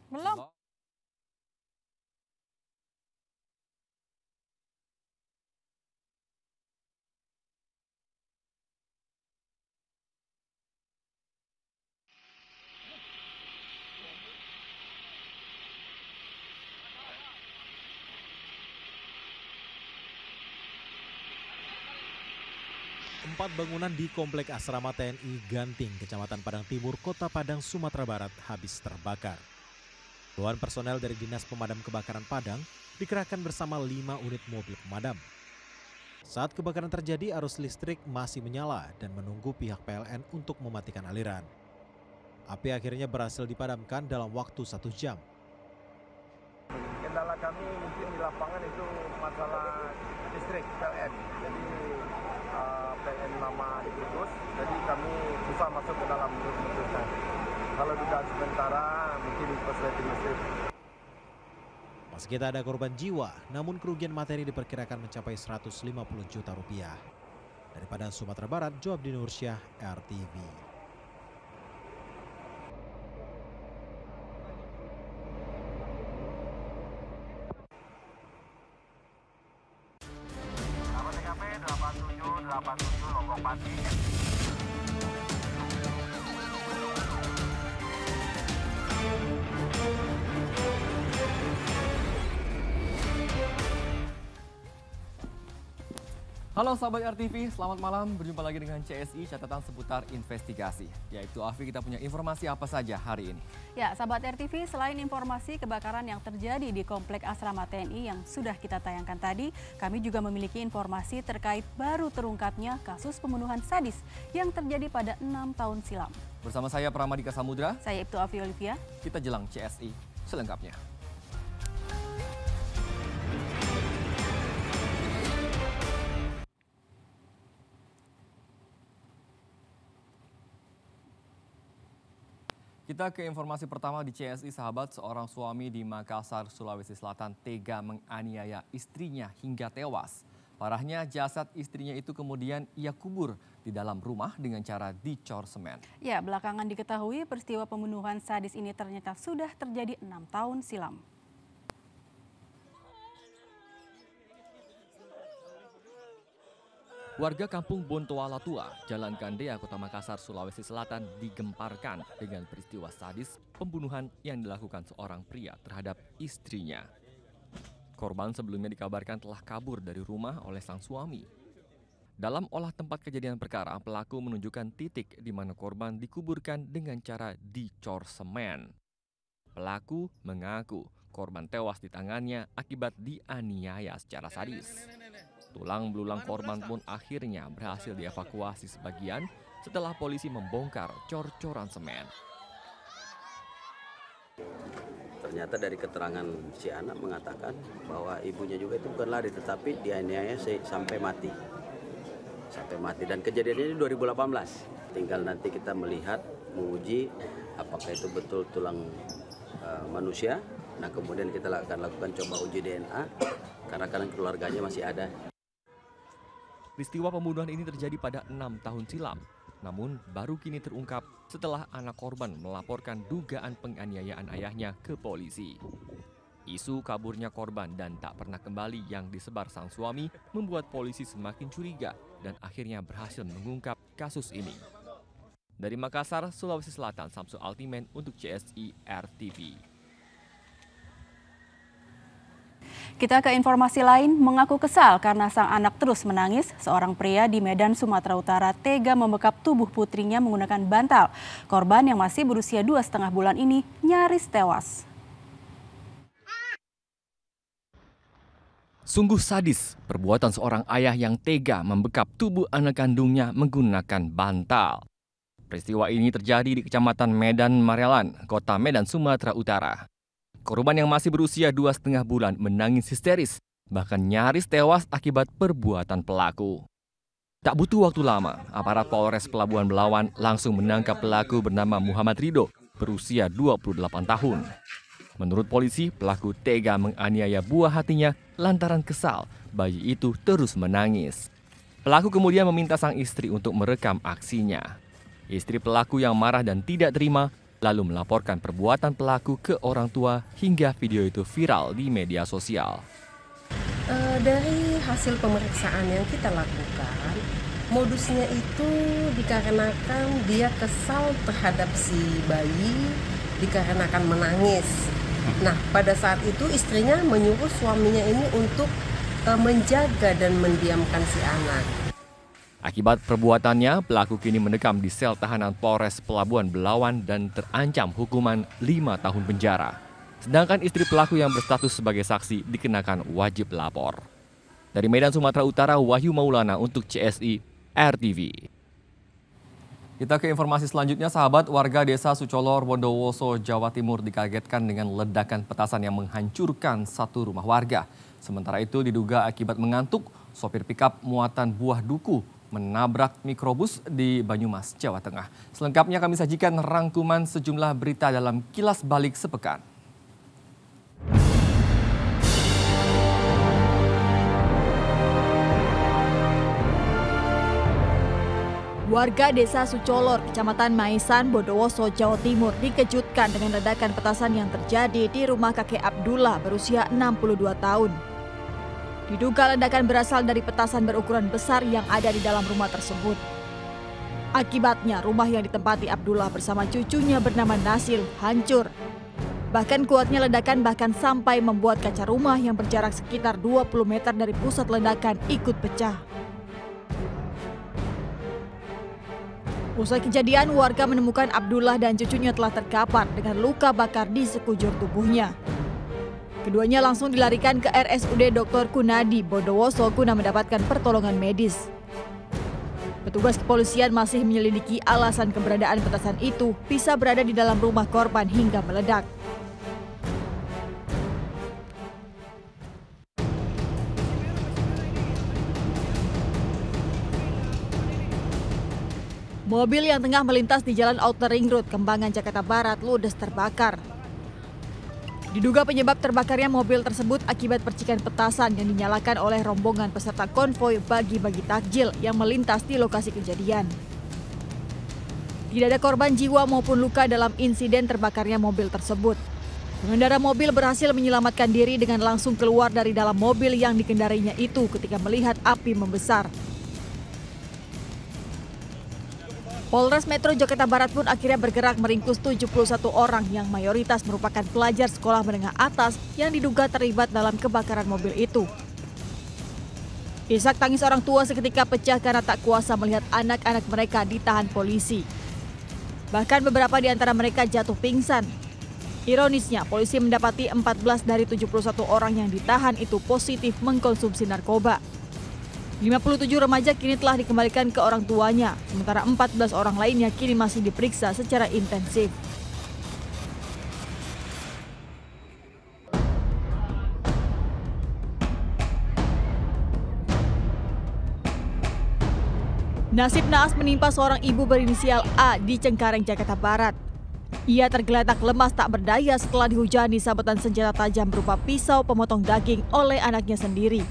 Belum. Empat bangunan di Komplek Asrama TNI Ganting, Kecamatan Padang Timur, Kota Padang, Sumatera Barat habis terbakar. Puluhan personel dari Dinas Pemadam Kebakaran Padang dikerahkan bersama 5 unit mobil pemadam. Saat kebakaran terjadi, arus listrik masih menyala dan menunggu pihak PLN untuk mematikan aliran. Api akhirnya berhasil dipadamkan dalam waktu 1 jam. Kendala kami mungkin di lapangan itu masalah listrik PLN. Jadi PLN lama diputus, jadi kami susah masuk ke dalam memutuskan. Kalau dugaan sementara mungkin korsleting listrik. Meski tak ada korban jiwa, namun kerugian materi diperkirakan mencapai 150 juta rupiah. Dari Padang, Sumatera Barat, Joabdi Nursyah, RTV. Nama TKP 8787 Lombok Pati. Halo sahabat RTV, selamat malam. Berjumpa lagi dengan CSI, catatan seputar investigasi. Yaitu Afi, kita punya informasi apa saja hari ini? Ya, sahabat RTV, selain informasi kebakaran yang terjadi di Komplek Asrama TNI yang sudah kita tayangkan tadi, kami juga memiliki informasi terkait baru terungkapnya kasus pembunuhan sadis yang terjadi pada 6 tahun silam. Bersama saya Pramadika Samudra, Saya Ibtu Afi Olivia. kita jelang CSI selengkapnya. Kita ke informasi pertama di CSI, sahabat. Seorang suami di Makassar, Sulawesi Selatan tega menganiaya istrinya hingga tewas. Parahnya, jasad istrinya itu kemudian ia kubur di dalam rumah dengan cara dicor semen. Ya, belakangan diketahui peristiwa pembunuhan sadis ini ternyata sudah terjadi 6 tahun silam. Warga kampung Bontoala Tua, Jalan Gandea, Kota Makassar, Sulawesi Selatan digemparkan dengan peristiwa sadis pembunuhan yang dilakukan seorang pria terhadap istrinya. Korban sebelumnya dikabarkan telah kabur dari rumah oleh sang suami. Dalam olah tempat kejadian perkara, pelaku menunjukkan titik di mana korban dikuburkan dengan cara dicor semen. Pelaku mengaku korban tewas di tangannya akibat dianiaya secara sadis. Tulang belulang korban pun akhirnya berhasil dievakuasi sebagian setelah polisi membongkar cor-coran semen. Ternyata dari keterangan si anak mengatakan bahwa ibunya juga itu bukan lari tetapi dianiaya sampai mati. Sampai mati, dan kejadiannya ini 2018. Tinggal nanti kita melihat, menguji apakah itu betul tulang manusia. Nah, kemudian kita akan lakukan coba uji DNA karena keluarganya masih ada. Peristiwa pembunuhan ini terjadi pada 6 tahun silam, namun baru kini terungkap setelah anak korban melaporkan dugaan penganiayaan ayahnya ke polisi. Isu kaburnya korban dan tak pernah kembali yang disebar sang suami membuat polisi semakin curiga dan akhirnya berhasil mengungkap kasus ini. Dari Makassar, Sulawesi Selatan, Samsul Altimen untuk CSI RTV. Kita ke informasi lain, mengaku kesal karena sang anak terus menangis. Seorang pria di Medan, Sumatera Utara tega membekap tubuh putrinya menggunakan bantal. Korban yang masih berusia 2,5 bulan ini nyaris tewas. Sungguh sadis perbuatan seorang ayah yang tega membekap tubuh anak kandungnya menggunakan bantal. Peristiwa ini terjadi di Kecamatan Medan Marelan, Kota Medan, Sumatera Utara. Korban yang masih berusia 2,5 bulan menangis histeris, bahkan nyaris tewas akibat perbuatan pelaku. Tak butuh waktu lama, aparat Polres Pelabuhan Belawan langsung menangkap pelaku bernama Muhammad Ridho, berusia 28 tahun. Menurut polisi, pelaku tega menganiaya buah hatinya lantaran kesal bayi itu terus menangis. Pelaku kemudian meminta sang istri untuk merekam aksinya. Istri pelaku yang marah dan tidak terima lalu melaporkan perbuatan pelaku ke orang tua hingga video itu viral di media sosial. Dari hasil pemeriksaan yang kita lakukan, modusnya itu dikarenakan dia kesal terhadap si bayi dikarenakan menangis. Nah, pada saat itu istrinya menyuruh suaminya ini untuk menjaga dan mendiamkan si anak. Akibat perbuatannya, pelaku kini mendekam di sel tahanan Polres Pelabuhan Belawan dan terancam hukuman 5 tahun penjara. Sedangkan istri pelaku yang berstatus sebagai saksi dikenakan wajib lapor. Dari Medan, Sumatera Utara, Wahyu Maulana untuk CSI RTV. Kita ke informasi selanjutnya, sahabat. Warga desa Sucolor, Bondowoso, Jawa Timur dikagetkan dengan ledakan petasan yang menghancurkan satu rumah warga. Sementara itu diduga akibat mengantuk, sopir pikap muatan buah duku menabrak mikrobus di Banyumas, Jawa Tengah. Selengkapnya kami sajikan rangkuman sejumlah berita dalam Kilas Balik Sepekan. Warga desa Sucolor, Kecamatan Maisan, Bondowoso, Jawa Timur dikejutkan dengan ledakan petasan yang terjadi di rumah kakek Abdullah berusia 62 tahun. Diduga ledakan berasal dari petasan berukuran besar yang ada di dalam rumah tersebut. Akibatnya rumah yang ditempati Abdullah bersama cucunya bernama Nasil hancur. Bahkan kuatnya ledakan bahkan sampai membuat kaca rumah yang berjarak sekitar 20 meter dari pusat ledakan ikut pecah. Usai kejadian, warga menemukan Abdullah dan cucunya telah terkapar dengan luka bakar di sekujur tubuhnya. Keduanya langsung dilarikan ke RSUD Dr. Kunadi, Bondowoso guna mendapatkan pertolongan medis. Petugas kepolisian masih menyelidiki alasan keberadaan petasan itu bisa berada di dalam rumah korban hingga meledak. Mobil yang tengah melintas di Jalan Outer Ring Road, Kembangan, Jakarta Barat, ludes terbakar. Diduga penyebab terbakarnya mobil tersebut akibat percikan petasan yang dinyalakan oleh rombongan peserta konvoi bagi-bagi takjil yang melintas di lokasi kejadian. Tidak ada korban jiwa maupun luka dalam insiden terbakarnya mobil tersebut. Pengendara mobil berhasil menyelamatkan diri dengan langsung keluar dari dalam mobil yang dikendarinya itu ketika melihat api membesar. Polres Metro Jakarta Barat pun akhirnya bergerak meringkus 71 orang yang mayoritas merupakan pelajar sekolah menengah atas yang diduga terlibat dalam kebakaran mobil itu. Isak tangis orang tua seketika pecah karena tak kuasa melihat anak-anak mereka ditahan polisi. Bahkan beberapa di antara mereka jatuh pingsan. Ironisnya, polisi mendapati 14 dari 71 orang yang ditahan itu positif mengkonsumsi narkoba. 57 remaja kini telah dikembalikan ke orang tuanya, sementara 14 orang lainnya kini masih diperiksa secara intensif. Nasib naas menimpa seorang ibu berinisial A di Cengkareng, Jakarta Barat. Ia tergeletak lemas tak berdaya setelah dihujani sabetan senjata tajam berupa pisau pemotong daging oleh anaknya sendiri.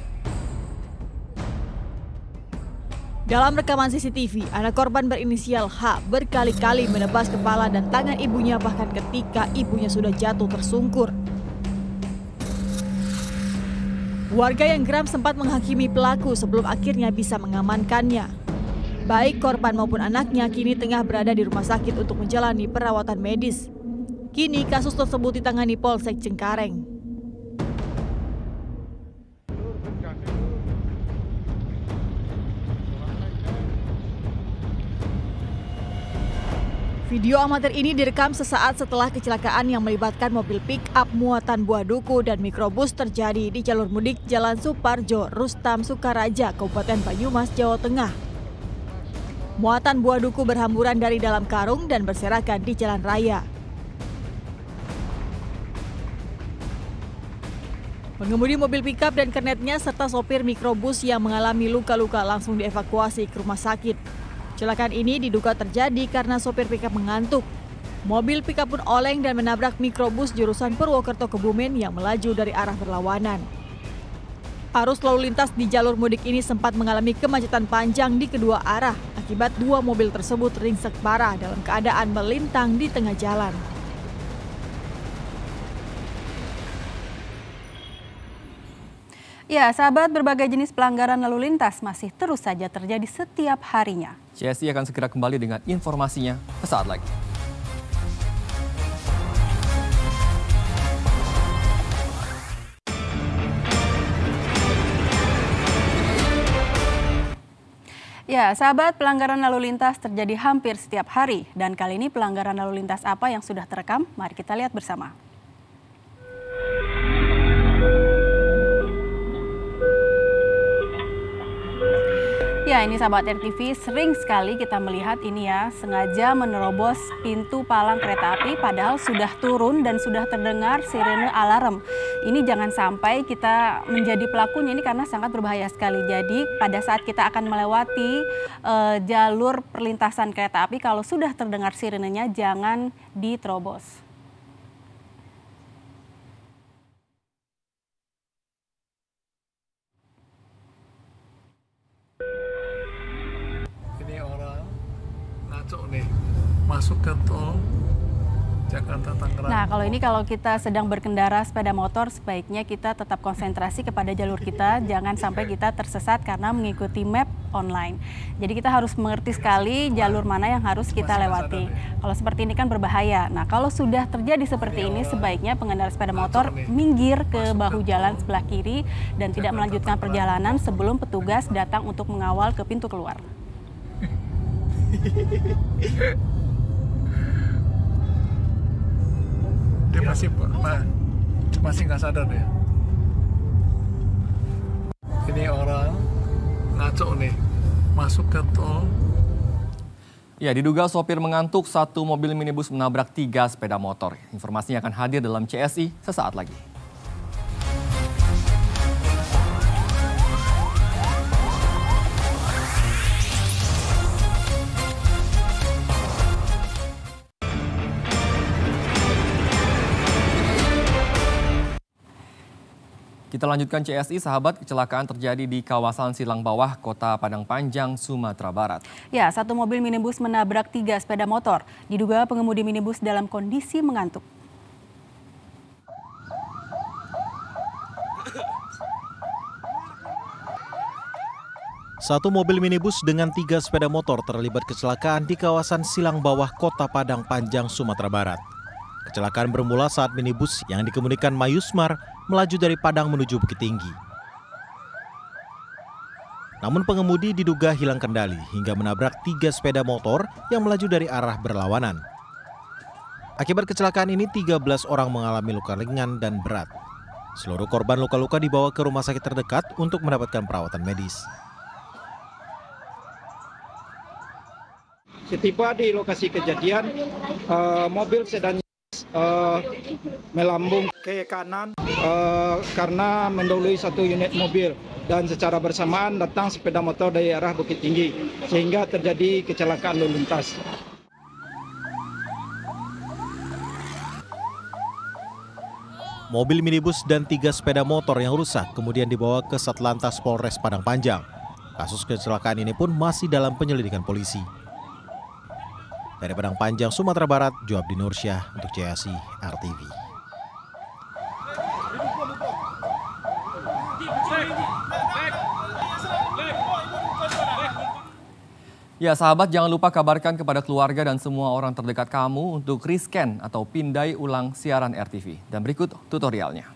Dalam rekaman CCTV, anak korban berinisial H berkali-kali menebas kepala dan tangan ibunya bahkan ketika ibunya sudah jatuh tersungkur. Warga yang geram sempat menghakimi pelaku sebelum akhirnya bisa mengamankannya. Baik korban maupun anaknya kini tengah berada di rumah sakit untuk menjalani perawatan medis. Kini kasus tersebut ditangani Polsek Cengkareng. Video amatir ini direkam sesaat setelah kecelakaan yang melibatkan mobil pick-up muatan buah duku dan mikrobus terjadi di jalur mudik Jalan Suparjo, Rustam, Sukaraja, Kabupaten Banyumas, Jawa Tengah. Muatan buah duku berhamburan dari dalam karung dan berserakan di jalan raya. Pengemudi mobil pick-up dan kernetnya serta sopir mikrobus yang mengalami luka-luka langsung dievakuasi ke rumah sakit. Kecelakaan ini diduga terjadi karena sopir pickup mengantuk. Mobil pickup pun oleng dan menabrak mikrobus jurusan Purwokerto Kebumen yang melaju dari arah berlawanan. Arus lalu lintas di jalur mudik ini sempat mengalami kemacetan panjang di kedua arah akibat dua mobil tersebut ringsek parah dalam keadaan melintang di tengah jalan. Ya, sahabat, berbagai jenis pelanggaran lalu lintas masih terus saja terjadi setiap harinya. CSI akan segera kembali dengan informasinya sesaat lagi. Ya, sahabat, pelanggaran lalu lintas terjadi hampir setiap hari. Dan kali ini pelanggaran lalu lintas apa yang sudah terekam? Mari kita lihat bersama. Ya, ini sahabat RTV, sering sekali kita melihat ini ya, sengaja menerobos pintu palang kereta api padahal sudah turun dan sudah terdengar sirene alarm. Ini jangan sampai kita menjadi pelakunya, ini karena sangat berbahaya sekali. Jadi pada saat kita akan melewati jalur perlintasan kereta api, kalau sudah terdengar sirenenya jangan diterobos. Nih, masuk ke tol Jakarta Tangerang. Nah, kalau kita sedang berkendara sepeda motor, sebaiknya kita tetap konsentrasi kepada jalur kita, jangan sampai kita tersesat karena mengikuti map online. Jadi kita harus mengerti sekali jalur mana yang harus kita lewati. Kalau seperti ini kan berbahaya. Nah, kalau sudah terjadi seperti ini, sebaiknya pengendara sepeda motor minggir ke bahu jalan sebelah kiri dan tidak melanjutkan perjalanan sebelum petugas datang untuk mengawal ke pintu keluar. Dia masih nggak sadar deh. Ini orang ngaco nih, masuk ke tol. Ya, diduga sopir mengantuk, satu mobil minibus menabrak 3 sepeda motor. Informasinya akan hadir dalam CSI sesaat lagi. Kita lanjutkan CSI, sahabat. Kecelakaan terjadi di kawasan Silang Bawah, Kota Padang Panjang, Sumatera Barat. Ya, satu mobil minibus menabrak 3 sepeda motor. Diduga pengemudi minibus dalam kondisi mengantuk. Satu mobil minibus dengan 3 sepeda motor terlibat kecelakaan di kawasan Silang Bawah, Kota Padang Panjang, Sumatera Barat. Kecelakaan bermula saat minibus yang dikemudikan Mayusmar melaju dari Padang menuju Bukit Tinggi. Namun pengemudi diduga hilang kendali hingga menabrak 3 sepeda motor yang melaju dari arah berlawanan. Akibat kecelakaan ini 13 orang mengalami luka ringan dan berat. Seluruh korban luka-luka dibawa ke rumah sakit terdekat untuk mendapatkan perawatan medis. Setiba di lokasi kejadian, mobil sedan melambung ke kanan karena mendahului satu unit mobil dan secara bersamaan datang sepeda motor dari arah Bukit Tinggi sehingga terjadi kecelakaan lalu lintas. Mobil minibus dan 3 sepeda motor yang rusak kemudian dibawa ke Satlantas Polres Padang Panjang. Kasus kecelakaan ini pun masih dalam penyelidikan polisi. Dari Padang Panjang, Sumatera Barat, Joabdi Nursyah untuk CSI RTV. Ya, sahabat, jangan lupa kabarkan kepada keluarga dan semua orang terdekat kamu untuk rescan atau pindai ulang siaran RTV. Dan berikut tutorialnya.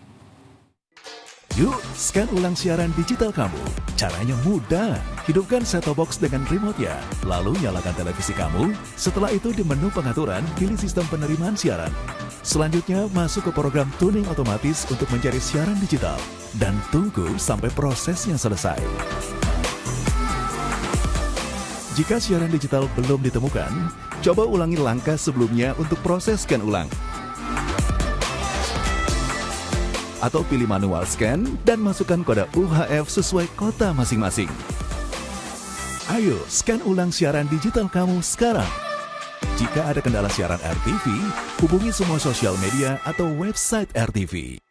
Yuk, scan ulang siaran digital kamu. Caranya mudah. Hidupkan set-top box dengan remote-nya. Lalu nyalakan televisi kamu. Setelah itu di menu pengaturan, pilih sistem penerimaan siaran. Selanjutnya, masuk ke program tuning otomatis untuk mencari siaran digital. Dan tunggu sampai prosesnya selesai. Jika siaran digital belum ditemukan, coba ulangi langkah sebelumnya untuk proses scan ulang. Atau pilih manual scan dan masukkan kode UHF sesuai kota masing-masing. Ayo, scan ulang siaran digital kamu sekarang. Jika ada kendala siaran RTV, hubungi semua sosial media atau website RTV.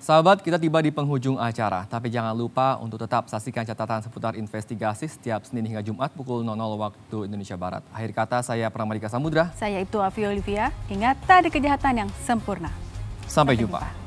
Sahabat, kita tiba di penghujung acara, tapi jangan lupa untuk tetap saksikan catatan seputar investigasi setiap Senin hingga Jumat pukul 00 waktu Indonesia Barat. Akhir kata, saya Pramadika Samudra. Saya itu Afi Olivia. Ingat, tak ada kejahatan yang sempurna. Sampai jumpa.